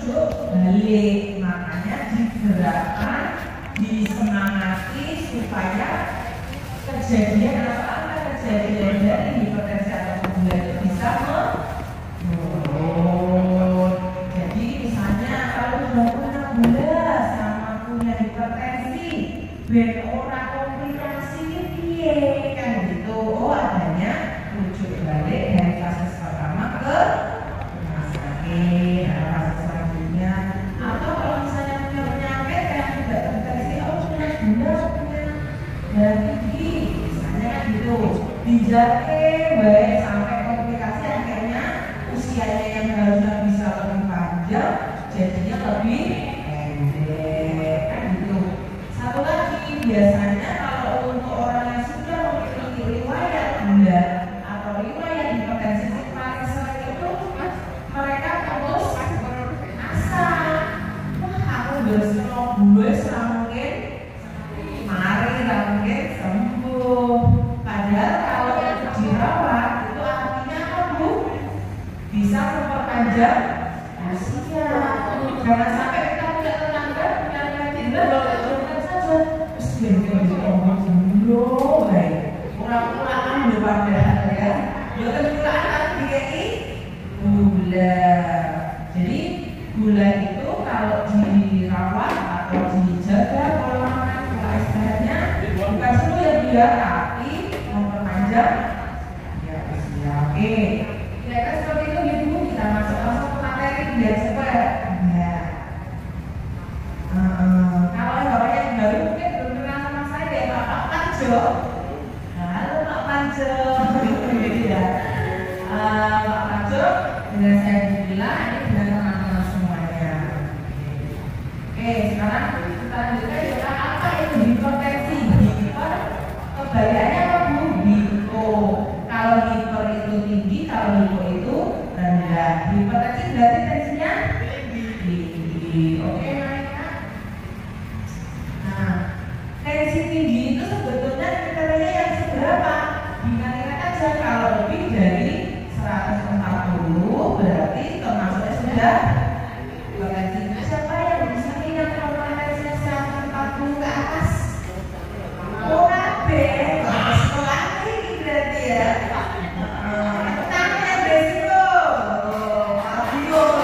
rujuk balik. Makanya digerakkan, disemangati supaya kejadian dari hipertensi atau gula itu bisa menurun. Jadi misalnya kalau sudah punya gula sama punya hipertensi, ben ora komplikasi piye kan gitu. Oh, adanya rujuk balik dari fase pertama ke rumah sakit, fase selanjutnya. Atau kalau misalnya punya penyakit yang tidak terdeteksi, oh punya gula, punya darah tinggi, misalnya kan gitu, dijagain baik sampai komplikasi akhirnya usianya yang harusnya bisa lebih panjang jadinya lebih pendek kan gitu. Satu lagi, biasanya kalau untuk orang yang sudah memiliki riwayat gula atau riwayat hipertensi paling sering itu mereka putus asa. Wah, aku bersama gue mungkin mari mungkin sembuh. Padahal kalau dirawat itu artinya apa, Bu? Bisa memperpanjang usia. Jangan sampai kita punya tetangga yang tidak boleh saja. Terus dia ngomong dulu, baik. Kurang-kurangan udah padahal ya. Bukan kurang DKI gula. Jadi gula itu kalau dirawat atau dijaga pola makan gula istilahnya bukan semua ya dia, tapi memperpanjang ya usia. Oke. Kira-kira seperti itu ya Bu, kita masuk ke materi biar cepat. Ya. Kalau orang yang baru mungkin belum kenal sama saya, Pak Panjo. Halo Pak Panjo. Ya. Pak Panjo, dengan saya bilang ini dengan teman-teman semuanya. Oke, sekarang kita lanjutkan ya, apa itu hipertensi? Hiper kebayarannya apa Bu? Hipo. Kalau hiper itu tinggi, kalau hipo itu rendah. Hipertensi berarti tensinya tinggi. Oke, mereka. Nah, tensi tinggi itu sebetulnya kriterianya yang seberapa? Dikalikan aja, kalau lebih dari 140 berarti termasuknya sudah hipertensi. Siapa yang bisa ingat kalau tensinya 140 ke atas? Oh, kabeh. Sekolah ini berarti ya. Pertama yang beresiko. Aduh.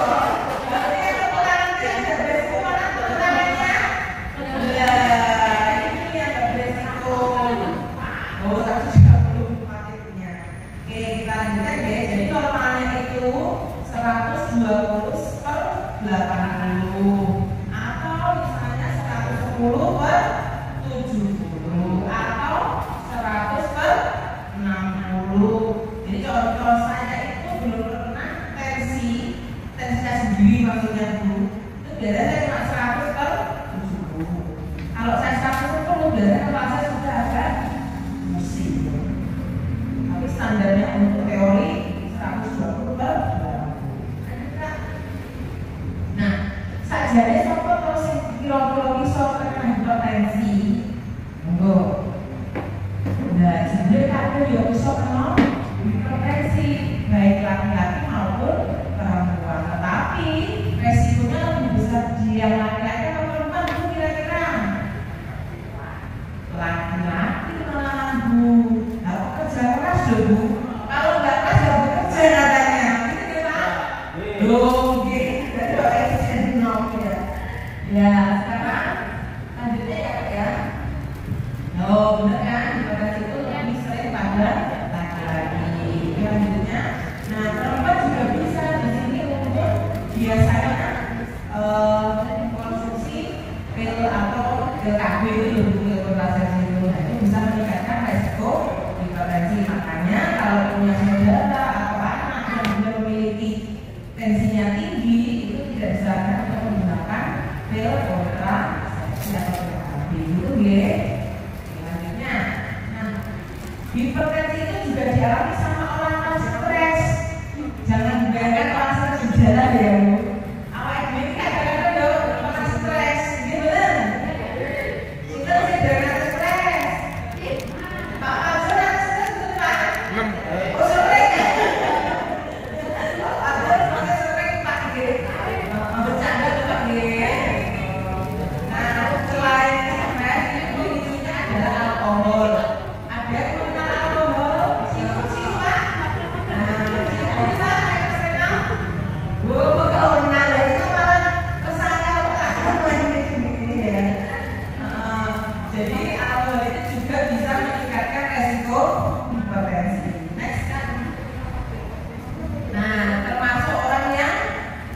Berarti yang kekurangan yang beresiko mana pertamanya? Ini yang beresiko. Oh, 134 itunya. Oke, kita lanjutkan ya. Jadi normalnya itu 120 per 80 atau misalnya 110 per 70 atau 100 per 60. Jadi kalau saya itu belum pernah tensinya sendiri maksudnya Bu, itu biasanya cuma 100 per 70. Kalau saya 110 biasanya kalau saya sudah agak pusing. Tapi standarnya untuk teori 120 per 80. Nah, sajane sapa terus sing kira-kira iso kena hipertensi. Monggo. Nah, sebenarnya kabeh ya iso kena hipertensi, baik laki-laki maupun perempuan. Tetapi resikonya lebih besar di yang laki-laki atau perempuan itu kira-kira? Laki-laki malahan Bu. Nah, kerja keras loh Bu. Kalau nggak keras nggak bekerja katanya. Gitu ya Pak? Loh, gitu. Jadi orang eksternal ya. Ya, sekarang lanjutnya ya Pak ya. Oh, benar kan? Hipertensi itu lebih sering pada laki-laki. Lanjutnya, nah perempuan juga bisa di sini untuk biasanya konsumsi pil atau pil KB itu pil kontrasepsi itu, nah itu bisa meningkatkan resiko hipertensi. Makanya kalau punya saudara atau anak yang sudah memiliki tensinya tinggi itu tidak disarankan untuk menggunakan pil kontrasepsi atau pil KB itu ya. Selanjutnya, nah hipertensi itu juga dialami sama orang yang stres. Jangan dibayangkan orang stres gejala ya Bu. Awal ini kadang-kadang ya orang stres, gitu kan? Kita sih dengan stres. Pak Panjo yang stres itu Pak. Oh sering ya? Pak Panjo sering Pak gitu. Bercanda.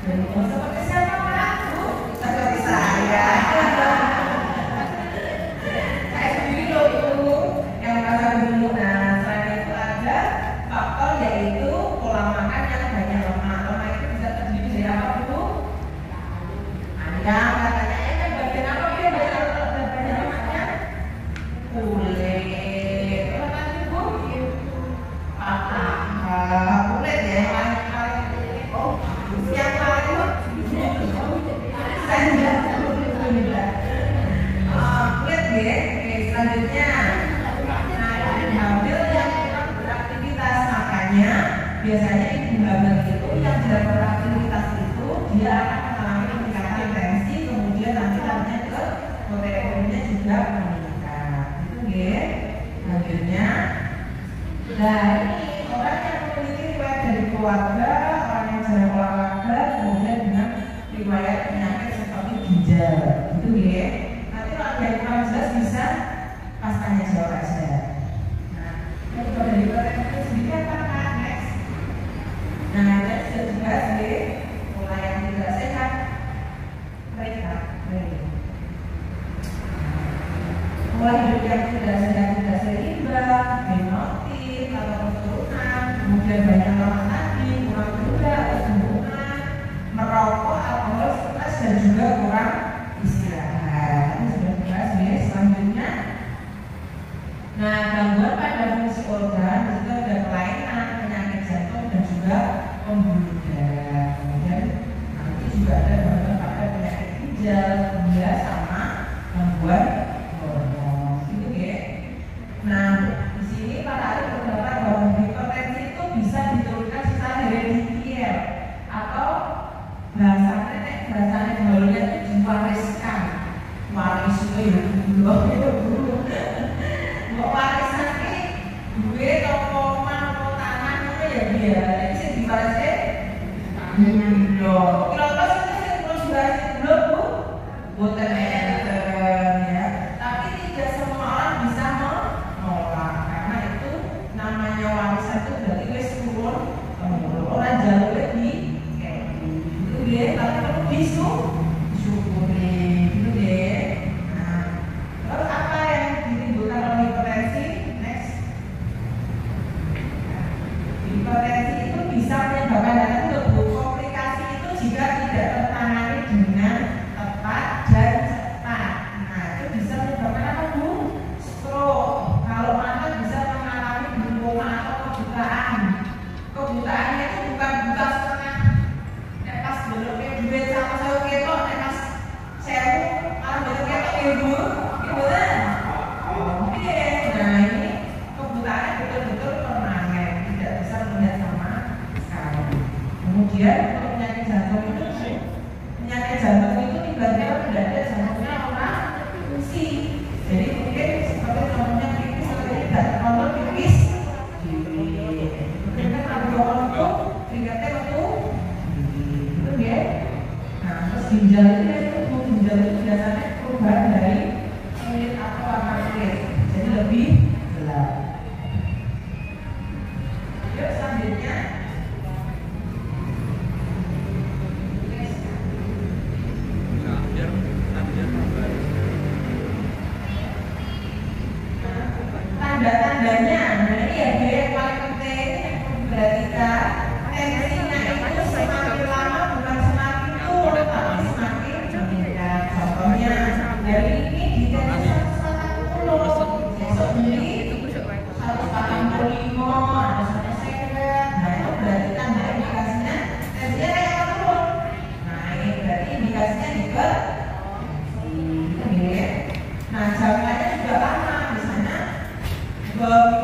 Seperti siapa Pak? Seperti saya. Saya sendiri loh itu yang merasa dulu. Nah, selain itu ada faktor yaitu pola makan yang banyak lemak. Lemak itu bisa terdiri dari apa Bu? Ayam katanya kan bagian apa dia banyak lemaknya? Kulit. Apa tadi Bu? Kulit ya yang paling yang paling kulit ya. Oke, selanjutnya hamil yang kurang beraktivitas, makanya biasanya ibu hamil itu yang jarang beraktivitas itu dia akan mengalami peningkatan tensi, kemudian nanti ke protein juga meningkat. Itu ya. Selanjutnya, nah ini orang yang memiliki riwayat dari keluarga, orang yang jarang olahraga, kemudian dengan riwayat penyakit seperti ginjal, gitu ya. Nanti kalau ada yang kurang jelas bisa pas tanya jawab aja. Nah, kalau dari protein itu sendiri apa Kak? Next. Nah, ini sudah dibahas ya, pola yang tidak sehat, mereka, pola hidup yang tidak sehat, tidak seimbang, genotik atau keturunan, kemudian banyak lemak tadi, kurang juga, kesembuhan, merokok, alkohol, stres, dan juga kurang istirahat. Ini sudah dibahas ya. Selanjutnya, nah gangguan pada fungsi organ itu ada kelainan, penyakit jantung dan juga pembuluh darah. Kemudian nanti juga ada gangguan pada penyakit ginjal, gula sama gangguan hormon. Gitu ya. Nah, di sini Pak Ari berpendapat bahwa hipertensi itu bisa diturunkan secara herediter atau bahasanya gaulnya itu diwariskan. Waris itu ya dulu. Mau warisan ini duit atau tanah itu ya dia. Jadi sih diwariskan dulu. Kalau pas itu sih terus diwariskan dulu Bu. Bukan ya. Tapi tidak semua orang bisa menolak karena itu namanya warisan itu berarti wis turun temurun. Orang jauh lebih kayak gitu ya. Tapi perlu disyukuri gitu ya. Nah, terus apa yang ditimbulkan oleh hipertensi? Next. Hipertensi itu bisa menyebabkan komplikasi itu jika tidak tertangani dengan tepat dan cepat. Nah, itu bisa menyebabkan apa Bu? Stroke. Kalau anak bisa mengalami glaukoma atau kebutaan. Kebutaannya itu bukan buta setengah. Pas beloknya duit sama saya ketok, pas sewu malah belok ketok ibu, gimana? Oke, nah ini kebutaannya betul-betul permanen, tidak bisa melihat sama sekali. Kemudian penyakit jantung itu tiba-tiba mendadak jantungnya orang fungsi. Jadi mungkin seperti contohnya pipis atau tidak terkontrol pipis. Mungkin kan kalau itu tingkatnya itu ya. Nah, terus ginjal itu biasanya perubahan dari kulit atau warna kulit, jadi lebih gelap. Yuk selanjutnya. Tanda-tandanya, nah ini ya dia yang paling penting perhatikan. Tensinya itu semakin lama bukan semakin turun, tapi semakin meningkat. Contohnya dari ini di tensi 140, besok ini 145, ada 150. Nah itu berarti tanda indikasinya tensinya kayak apa turun. Nah ini berarti indikasinya hipertensi. Nah jawabannya juga lama, misalnya 2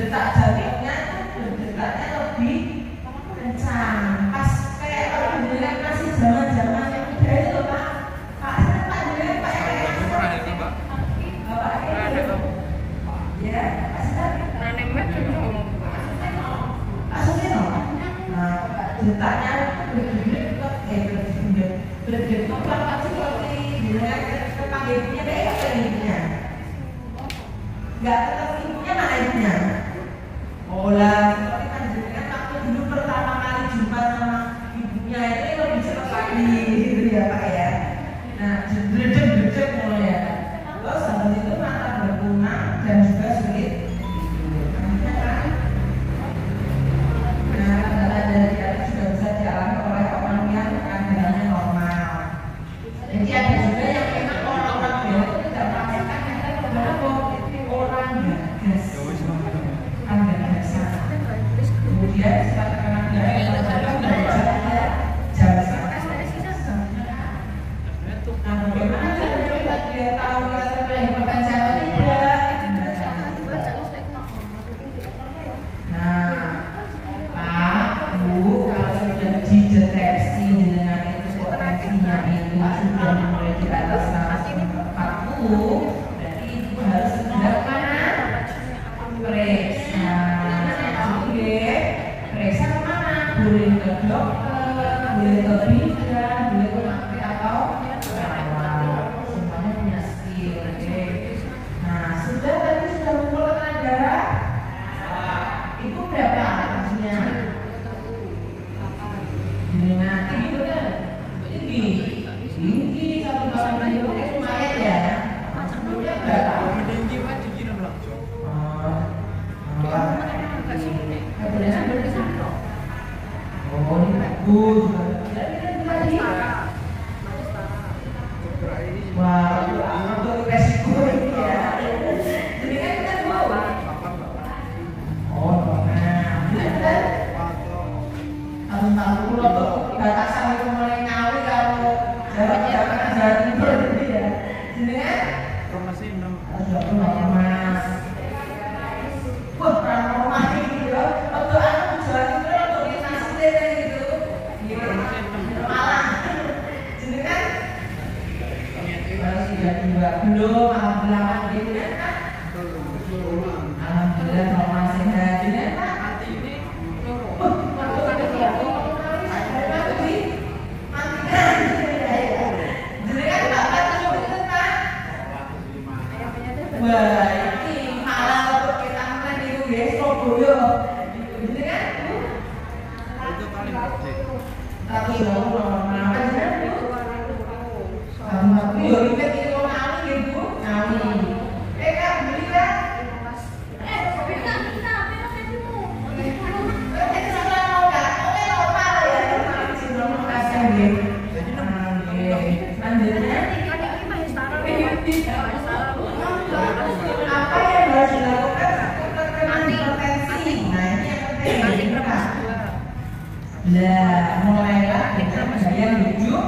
detak jantungnya detaknya lebih kencang. Pas kayak kalau dilihat masih zaman yang muda itu loh Pak. Pak dilihat Pak kayak ya, aslinya no. Nah, detaknya berdetak apa sih kalau dilihat kepanggilnya kayak apa ibunya? Nggak tetap ibunya mana ibunya? Oh lah, seperti kan jenengan waktu dulu pertama kali jumpa sama ibunya itu lebih cepat lagi gitu ya Pak ya. Nah, jedek mulai ya. Terus habis itu mata berkunang dan juga sulit. Nah, tanda-tanda dari atas juga bisa dialami oleh orang yang keadaannya normal. Jadi ada juga yang memang orang-orang beliau itu tidak merasakan yang ada beberapa orang gagas, kan gagasan. Kemudian setelah terkena belajar jasa. Nah, bagaimana cara dia tahu kalau kehidupan jasa tidak? Nah, Pak, Bu, kalau sudah dideteksi dengan itu potensinya itu sudah mulai di atas 140, berarti ibu harus segera kemana? Periksa. Periksa kemana? Boleh ke dokter, boleh ke bidan, boleh ke dokter atau perawat. Semuanya punya skill, oke? Nah, sudah tadi sudah mengumpul tekanan darah. Ibu berapa hasilnya? Dengan tinggi betul? Tinggi 1,8 itu lumayan ya. Sebelumnya berapa? Oh, ini bagus. Wah, untuk resiko ini ya. Jadi kan kita mau. Oh, nah, tahun-tahun dulu tuh batasan itu mulai ngawi kalau Jawa Timur gitu ya. Jadi kan sudah punya mas. Wah, ramah gitu ya. Untuk anak Jawa Timur untuk nasi deh gitu. Malang. Jadi kan sudah dua belum alhamdulillah gitu kan. Alhamdulillah normal sehat jadi kan. Wah, ini halal untuk kita makan itu besok dulu. Jadi kan? Tapi normal aja. Tapi yo ribet itu ngawi gitu, ngawi. Kak beli kan? Apa yang harus dilakukan untuk terkena hipertensi? Nah ini yang penting. Nah, mulailah dengan gaya hidup.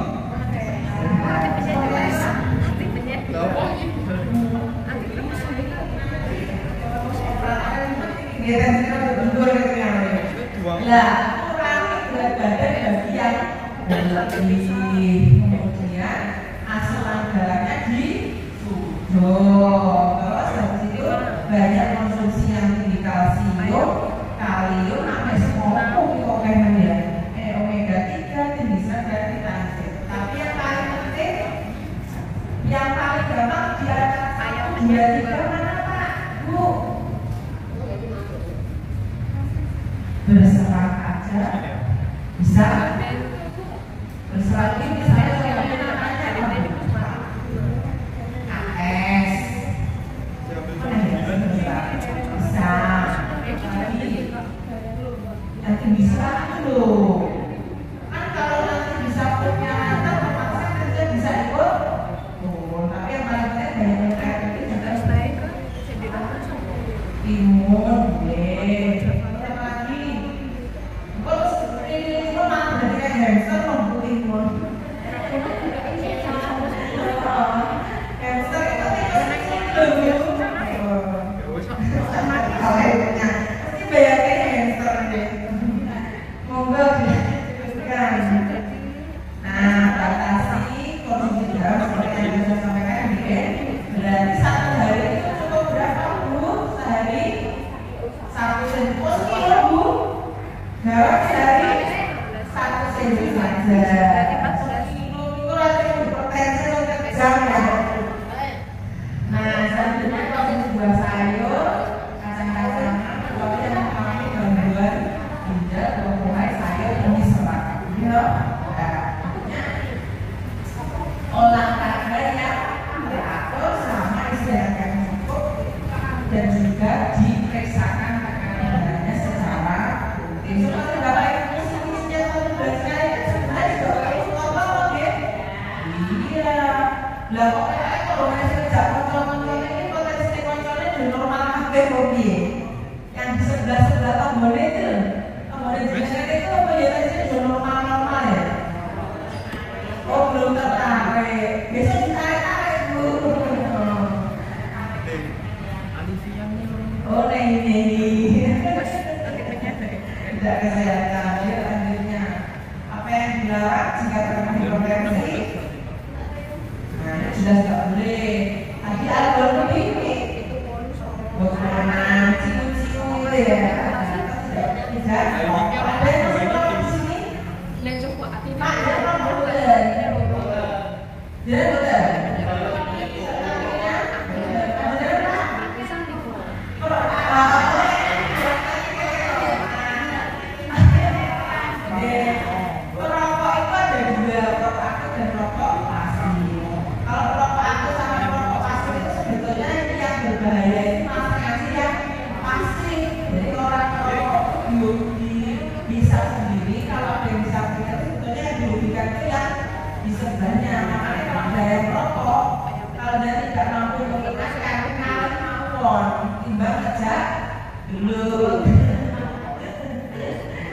Lah, kurangi berat badan bagian berlebih, kemudian asupan darahnya disuduh. Terus habis itu banyak konsumsi yang tinggi kalsium, kalium, sampai semua vitamin ya, omega 3, bisa dan vitamin. Tapi yang paling penting, yang paling gampang dia tiga mana Pak, Bu? Berserat aja bisa berserat ini misalnya saya namanya KS bisa nanti bisa itu kan kalau nanti bisa punya nanti terpaksa kerja bisa ikut tapi yang paling penting banyak kayak itu juga imun dan juga diperiksakan tekanan darahnya secara rutin. Seperti Bapak Ibu isinya 17 kali kan sebenarnya juga kontrol ya. Iya. Lah kok kalau masih kerja kontrol ini potensi kontrolnya di normal kabeh kok piye? Yang di sebelah tombolnya itu, tombolnya di sana itu apa ya tadi di normal ya? Oh belum tertarik. Besok ditarik-tarik Bu. Oh ini. Tidak kesehatan. Ya lanjutnya. Apa yang dilarang jika terkena hipertensi? Nah ini jelas tidak boleh. Tadi alkohol ini. Bagaimana cium-cium ya? Tidak. Ada yang masuk di sini? Pak, jangan boleh. Jadi betul. Perokok itu ada dua, perokok akut dan perokok pasif. Kalau perokok akut sama perokok pasif itu sebetulnya yang berbahaya itu malah yang pasif. Jadi orang perokok bisa sendiri, kalau ada yang disampaikan sebetulnya yang dirugikan itu yang di sebelahnya. Makanya kalau bahaya merokok, kalau dia tidak mampu mengingatkan, kalian mawon timbang kerja dulu.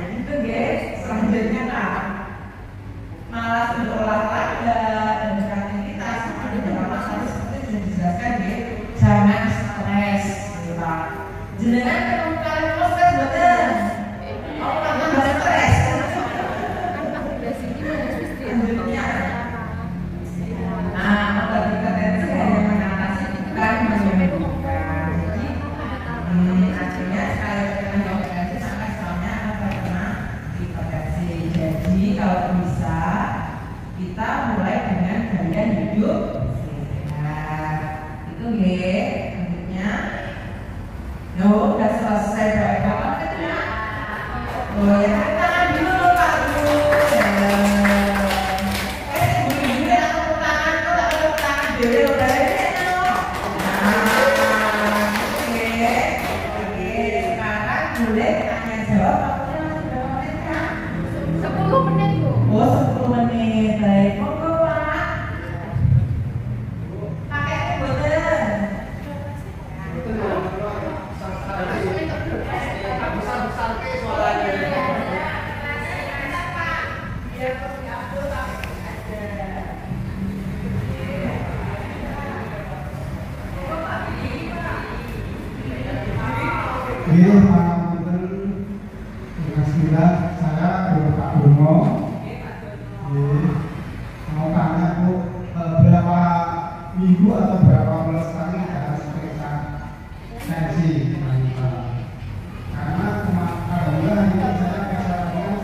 Itu guys, selanjutnya kan malas berolahraga dan beraktivitas. Ada beberapa masalah seperti sudah dijelaskan ya. Jangan stres, gitu Pak. Jenengan kemudian stres betul. Oh, tambah stres. Lanjutnya. Nah, obat hipertensi yang mengatasi bukan menyembuhkan. Jadi, artinya saya dengan hipertensi sampai soalnya apa kena hipertensi. Jadi, kalau bisa kita mulai dengan gaya hidup sehat. Itu ya. Lanjutnya. Udah selesai Bapak. Oh ya, tangan dulu Pak Bu. Ibu-ibu yang tepuk tangan tuh tak tepuk tangan dulu udah Oke, sekarang boleh tanya jawab. Waktunya masih berapa menit Kak? 10 menit Bu. Oh 10 menit, baik. Monggo Pak. Pakai komputer. Saya Pak Bruno. Mau tanya Bu, berapa minggu atau berapa bulan sekali kita harus periksa tensi? Karena alhamdulillah ini saya periksa 125.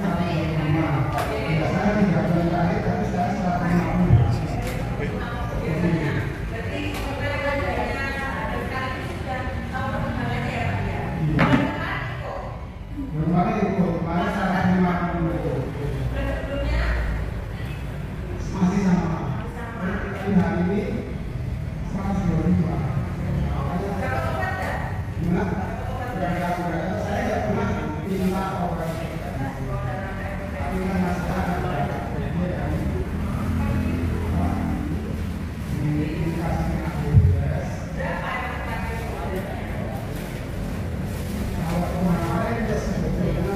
Biasanya 3 bulan terakhir tapi saya 150. Masih sama. Tapi hari ini 122. Gimana? Saya tidak pernah minta obat. Tapi kan masih ada. Kalau kemarin dia sebetulnya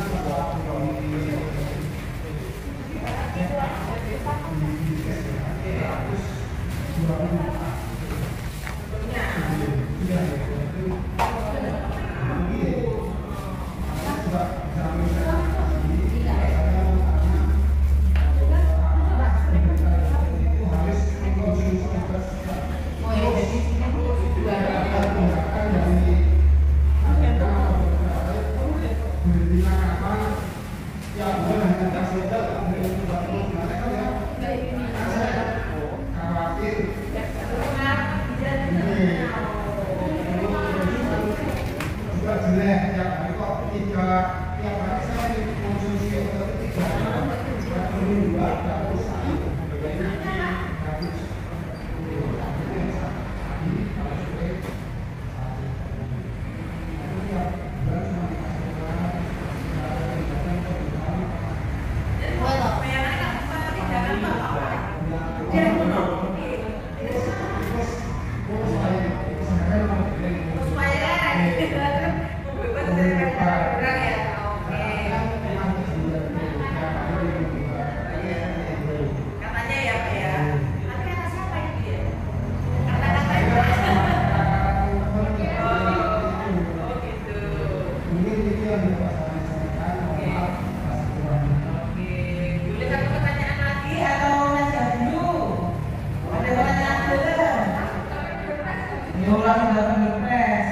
langsung datang ke pres.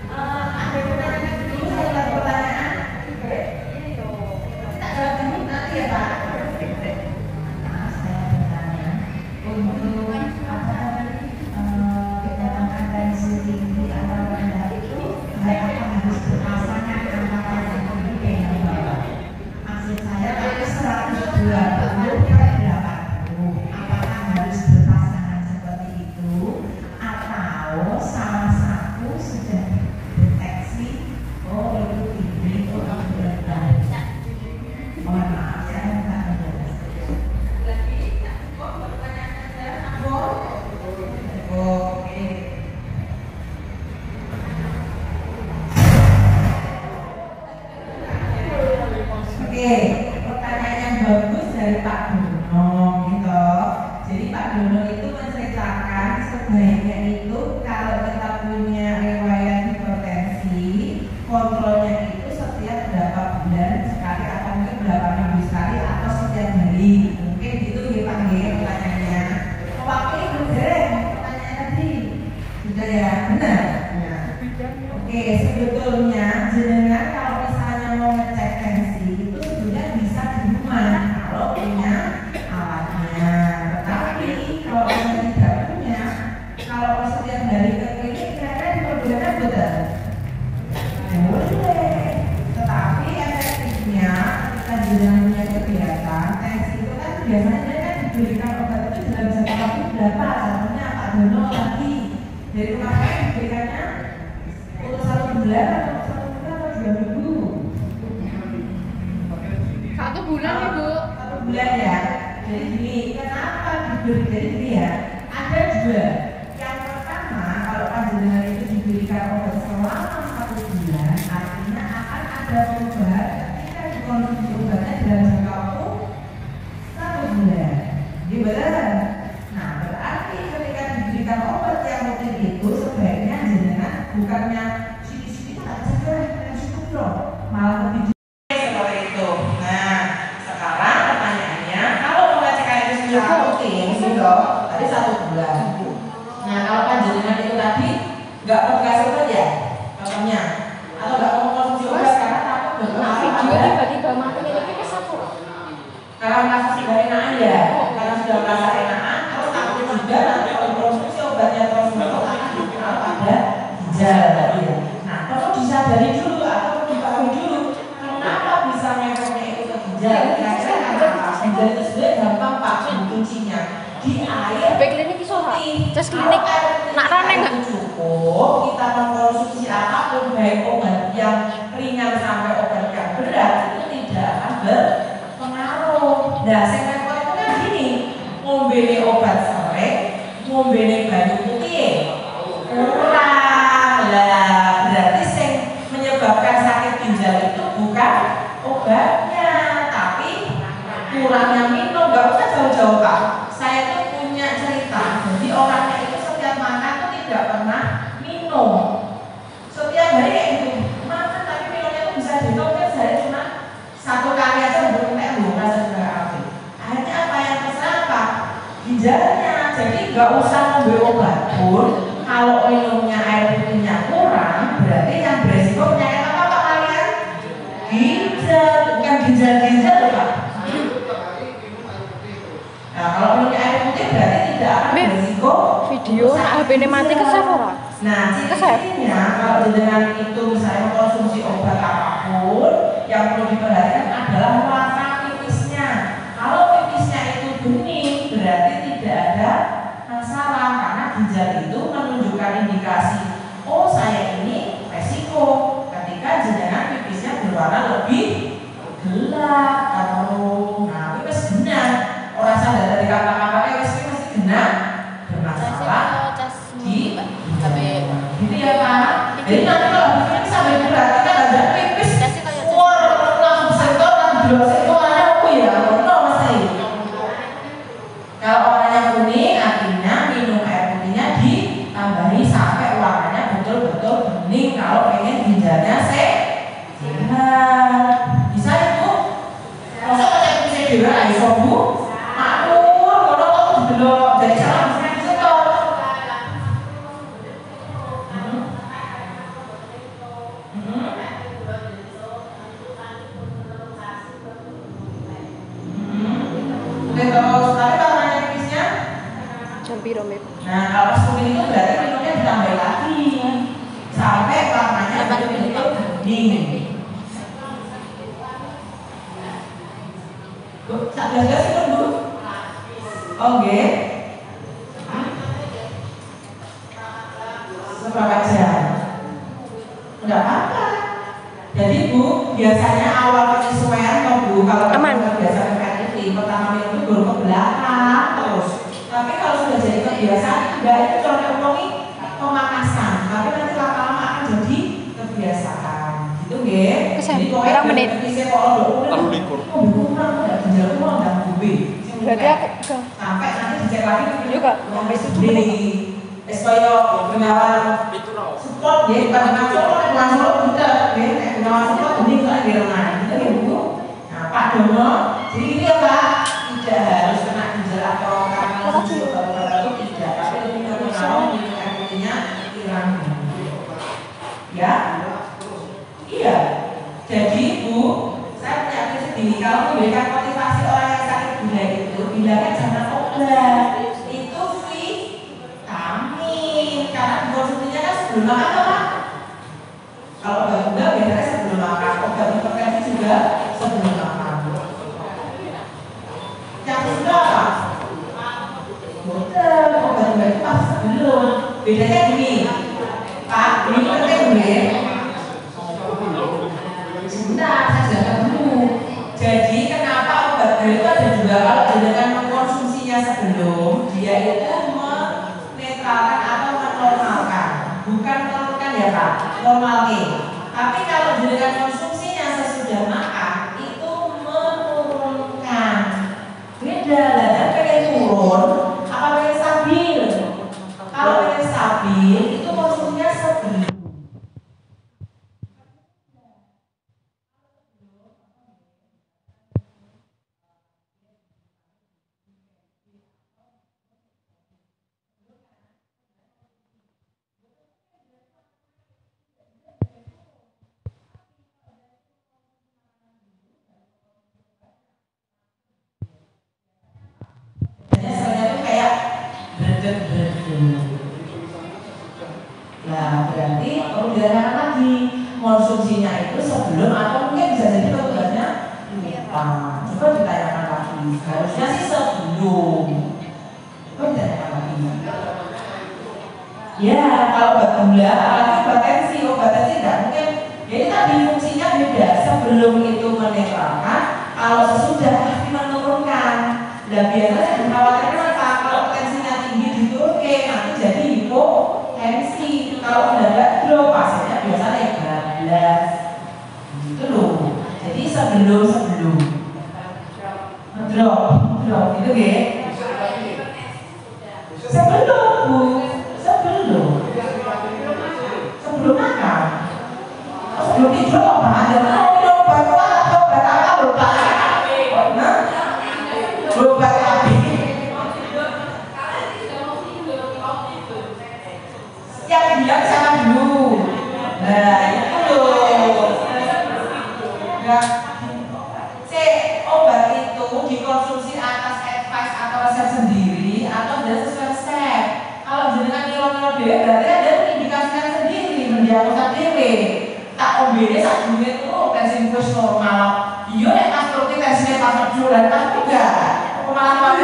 Ada pertanyaan dulu, saya lihat pertanyaan. Tak jawab dulu nanti ya Pak. Saya bertanya untuk apa kedatangan dan tinggi atau rendah itu apakah harus berpasangan antara yang tinggi dan yang bawah? Maksud saya kalau 120 per 80, apakah harus berpasangan seperti itu atau salah satu sudah deteksi oh itu tinggi, oh itu rendah? Mohon maaf, saya minta penjelasan. Oke. Oke, pertanyaan yang bagus dari Pak Dono gitu. Jadi Pak Dono itu menceritakan sebaiknya itu kalau kita punya riwayat hipertensi, kontrolnya itu setiap berapa bulan sekali atau mungkin berapa minggu sekali atau setiap hari. Mungkin gitu ya Pak ya pertanyaannya. Waktu itu pertanyaan tadi sudah ya benar. Ya. Oke, sebetulnya jenengan kalau misalnya mau ngecek tensi itu sebenarnya bisa di rumah kalau punya alatnya. Tetapi kalau anda tidak punya, kalau setiap hari ke klinik ternyata diperbolehkan betul. Boleh. Tetapi efektifnya ketika jenengan punya kegiatan tensi itu kan biasanya kan diberikan obat itu dalam jangka waktu berapa? Contohnya Pak Dono tadi dari rumah saya diberikannya untuk 1 bulan atau 1 bulan atau 2 minggu? 1 bulan Ibu. 1 bulan ya. Jadi gini, kenapa diberi jadi gini ya? Ada dua. Yang pertama, kalau panjenengan itu diberikan obat selama 1 bulan, artinya akan ada perubahan ketika dikonsumsi obatnya dalam jangka waktu 1 bulan. Jadi benar. Nah, berarti ketika diberikan obat yang rutin itu sebaiknya jenengan bukannya sini-sini tak jaga yang cukup dong, malah lebih seperti itu. Nah, sekarang pertanyaannya, kalau pengecekan itu secara rutin, gitu, tadi 1 bulan. Nah, kalau panjenengan itu tadi nggak mau dikasih obat ya, contohnya, atau nggak mau konsumsi obat karena takut Video tiba-tiba mati ini ke satu. karena merasa sudah enakan ya, karena sudah merasa enakan, terus takut juga nanti kalau konsumsi obatnya terus menerus akan dikenal pada ginjal tadi ya. Nah, perlu disadari dulu atau perlu diketahui dulu kenapa bisa ngefeknya itu ke ginjal. Kira-kira kenapa? Ginjal itu sebenarnya gampang Pak kuncinya di air. Baik klinik iso Pak. Tes klinik nak rane enggak? Cukup kita mengkonsumsi apapun baik obat yang ringan sampai obat yang berat itu tidak akan berpengaruh. Nah, saya itu kan gini, ngombene obat sering, ngombene banyu putih kurang lah, berarti yang menyebabkan sakit ginjal itu bukan obatnya, tapi kurangnya minum. Gak usah jauh-jauh Pak, saya tuh punya cerita, jadi orangnya itu setiap makan tuh tidak pernah minum, setiap hari kayak gitu, makan tapi minumnya tuh bisa dihitung kan sehari cuma 1 kali aja belum kayak belum rasa juga habis. Akhirnya apa yang terserah apa? Ginjalnya. Jadi nggak usah ngambil obat pun, kalau minumnya air putihnya kurang, berarti yang beresiko penyakit apa Pak kalian? Ginjal, bukan ginjal Pak. Nah, kalau minumnya air putih berarti tidak akan beresiko Video HP-ne mati ke ora? Nah, ciri-cirinya kalau jenengan itu misalnya mengkonsumsi obat apapun, yang perlu diperhatikan adalah warna pipisnya. Kalau pipisnya itu bening, berarti tidak ada masalah karena ginjal itu menunjukkan indikasi, oh saya ini resiko ketika jenengan pipisnya berwarna lebih gelap atau nah pipis genah. Orang sadar dari kata-katanya pipis masih genah bermasalah di gitu ya Pak. Jadi nanti kalau begini sampai berat kita ada pipis langsung sektor dan dua sektor apa ya? Betul masih. Kalau warnanya kuning artinya minum air putihnya ditambahi sampai warnanya betul-betul bening kalau pengen ginjalnya sehat. Bisa itu? Masa pakai pipisnya dewa iso Bu? Aduh, kalau belum jadi salah bisa disetor. seberapa jam? Enggak apa-apa. Jadi Bu, biasanya awal penyesuaian kok Bu, kalau biasa PNI pertama minggu baru ke belakang terus. Tapi kalau sudah jadi kebiasaan, enggak itu contoh ulangi pemanasan. Tapi nanti lama-lama akan jadi kebiasaan. Gitu nggih. Jadi berapa menit? Terlalu likur. Oh, kurang enggak ginjal kurang enggak Bu. Berarti aku sampai nanti dicek lagi juga sampai 7 menit. Es koyo Gunawan support nggih, bukan support langsung kita nggih, nek Gunawan support ini kok di rumah. Gitu ya Bu. Nah, Pak Dono, jadi ini ya Pak, tidak harus kena ginjal atau karena susu baru-baru tidak, tapi lebih ke Gunawan artinya hilang. Ya? Iya. Jadi Bu, saya punya prinsip ini, kalau memberikan motivasi orang yang sakit gula itu, bilangnya jangan obat, itu vitamin, karena konsumsinya kan sebelum makan apa? Kalau obat gula biasanya sebelum makan, obat hipertensi juga sebelum makan. Yang kedua apa? Betul, obat gula itu pasti sebelum. Bedanya gini, Pak, ini penting gue. Sebentar, saya jaga dulu. Jadi kenapa obat gula itu ada juga kalau dengan mengkonsumsinya sebelum, dia itu menetralkan atau menormalkan, bukan menurunkan ya Pak, normalnya. Tapi kalau dengan konsumsinya sesudah makan itu menurunkan. Beda lah, dan pengen turun, apa pengen stabil? Kalau pengen stabil itu konsumsinya sebelum. Nah, berarti perlu ditanyakan lagi konsumsinya itu sebelum atau mungkin bisa jadi petugasnya lupa. Coba ditanyakan lagi. Harusnya sih sebelum. Coba ditanyakan lagi. Ya, kalau obat gula, apalagi obat tensi tidak mungkin. Jadi tadi fungsinya beda. Sebelum itu menetralkan, kalau sesudah pasti menurunkan. Dan biasanya dikhawatirkan kalau tensinya tinggi diturunkan, nanti jadi hipotensi. Kalau udah enggak drop, pasiennya biasanya bablas. Gitu loh. Jadi sebelum drop itu ya. Sebelum Bu, sebelum makan. Sebelum tidur apa ada minum obat atau obat apa lupa. Nah, obat apa? Yang bilang sama dulu. Nah, itu loh. Nah, obat itu dikonsumsi atas advice atau resep sendiri atau sudah sesuai resep. Kalau jenengan nilo-nilo dhewe berarti ada indikasikan sendiri, mendiagnosa dhewe. Tak ombene sak dunia itu tensi wis normal. Iya nek pas turun tensinya pas jualan pas juga. Malah pas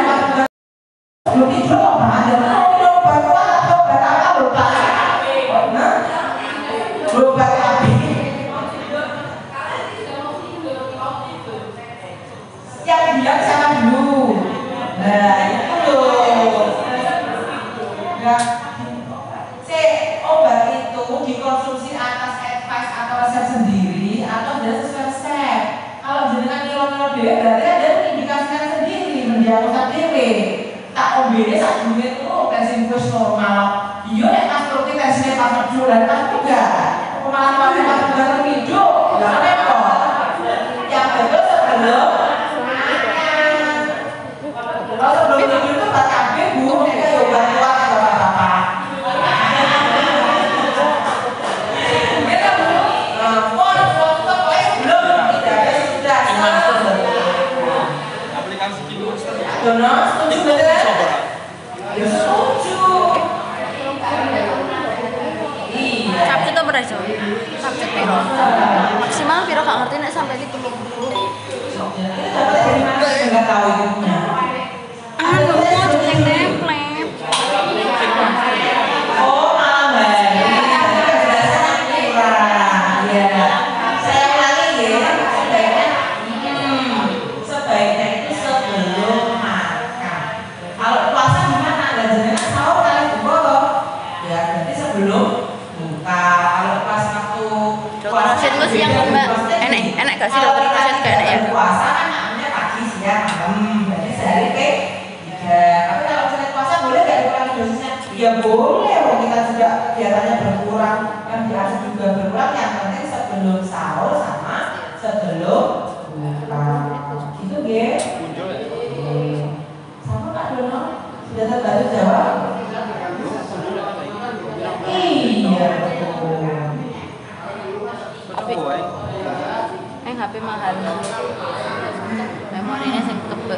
belum tidur apa ada minum obat atau obat apa lupa. Nah, obat apa? Yang bilang sama dulu. Nah, itu loh. Nah, obat itu dikonsumsi atas advice atau resep sendiri atau sudah sesuai resep. Kalau jenengan nilo-nilo dhewe berarti ada indikasikan sendiri, mendiagnosa dhewe. Tak ombene sak dunia itu tensi wis normal. Iya nek pas turun tensinya pas jualan pas juga. Malah pas bareng hidup. Lah repot. Yang betul sebelum makan. Kalau sebelum tidur itu obat kabeh Bu, nek obat kuat apa-apa. Dono, setuju betul? Ya setuju. Iya. Sabtu tuh berapa? Sabtu piro? Maksimal piro gak ngerti nek sampai 30. Dapat dari mana saya nggak tahu ibunya. Anu, template. Oh, malah Kalau pas waktu Dokter Rosyid itu siang Mbak. Enak gak sih Dokter Rosyid gak enak ya? Puasa kan namanya pagi, siang, malam. Berarti sehari P3. Tapi kalau misalnya puasa boleh gak dikurangi dosisnya? Ya boleh, kalau kita juga kegiatannya berkurang, yang diatur juga berkurang. Yang penting sebelum sahur sama sebelum buka. Itu G. Sama Kak Dono sudah terbantu jawab? Iya betul. Tapi HP mahal. Memorinya sing tebel,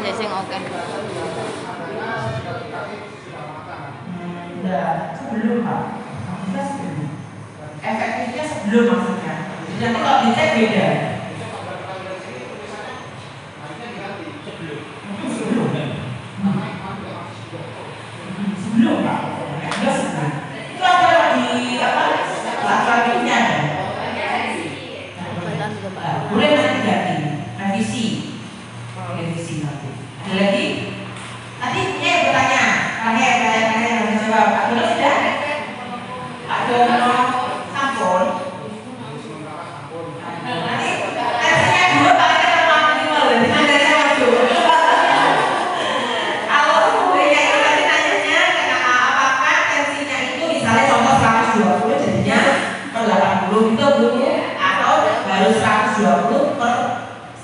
ya sing oke. Udah sebelum Pak. Maksudnya sebelum. Efektifnya sebelum maksudnya. Jadi nanti kalau dicek beda. Sebelum Pak. Enggak sebelum. Itu ada di apa? Selanjutnya ada. Boleh nanti ganti revisi nanti. Ada lagi? Tadi bertanya, tanya jawab. Pak Dono sudah? Pak Dono sampun. Nanti tensinya dulu pakai terlalu lima loh. Nanti saya maju. Kalau semuanya itu nanti nanyanya apakah tensinya itu misalnya contoh 120 jadinya per 80 gitu belum ya? Atau baru 120 per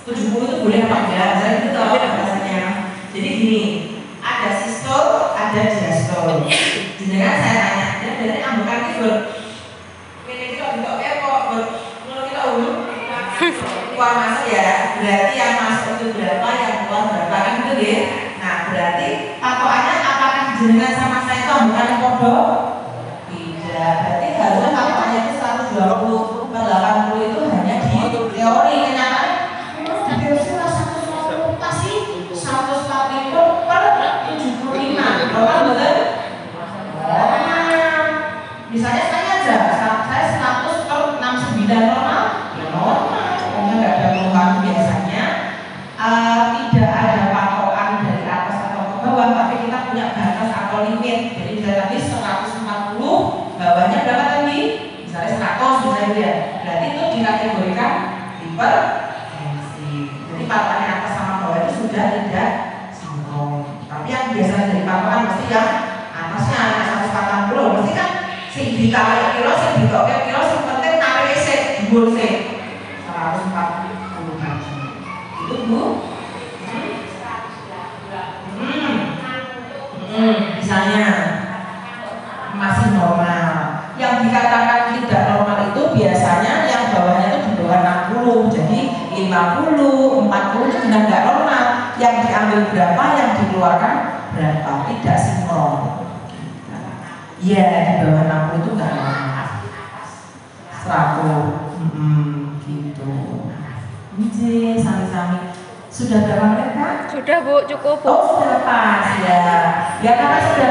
70 itu boleh apa enggak? Saya itu tahu bahasanya. Jadi gini, ada sistol, ada diastol. Jenengan saya tanya, dan dari ambekan itu ini kita bentuk kok menurut kita keluar masuk ya. Berarti yang masuk itu berapa, yang keluar berapa kan itu deh. Nah berarti patokannya apakah jenengan sama saya itu ambekan yang kodok? Tidak. Berarti harusnya patokannya itu 120 per 80 itu hanya di teori. Kenyataan di teori 120 pasti 140 per 75. Berapa betul? Misalnya saya aja, saya 100 per 69 normal, ya normal. Pokoknya nggak ada perubahan biasanya. Tidak ada patokan dari atas atau ke bawah, tapi kita punya batas atau limit. Jadi misalnya tadi 140, bawahnya berapa tadi? Misalnya 100 misalnya ya. Berarti itu dikategorikan hipertensi. Jadi patokannya atas sama bawah itu sudah tidak sinkron. Tapi yang biasanya dari patokan pasti yang atasnya hanya 140, pasti kan sing ditarik kilo, sing ditoke kilo, sing penting tarik sik, dhuwur sik. 140 kaki. Itu Bu. Misalnya masih normal. Yang dikatakan tidak normal itu biasanya yang bawahnya itu di bawah 60. Jadi 50, 40 itu sudah nggak normal. Yang diambil berapa, yang dikeluarkan berapa, tidak sinkron. Ya di bawah 60 itu nggak normal. 100 gitu. Ini sami-sami. Sudah berapa menit Kak? Sudah Bu, cukup Bu. Oh sudah pas ya. Ya karena sudah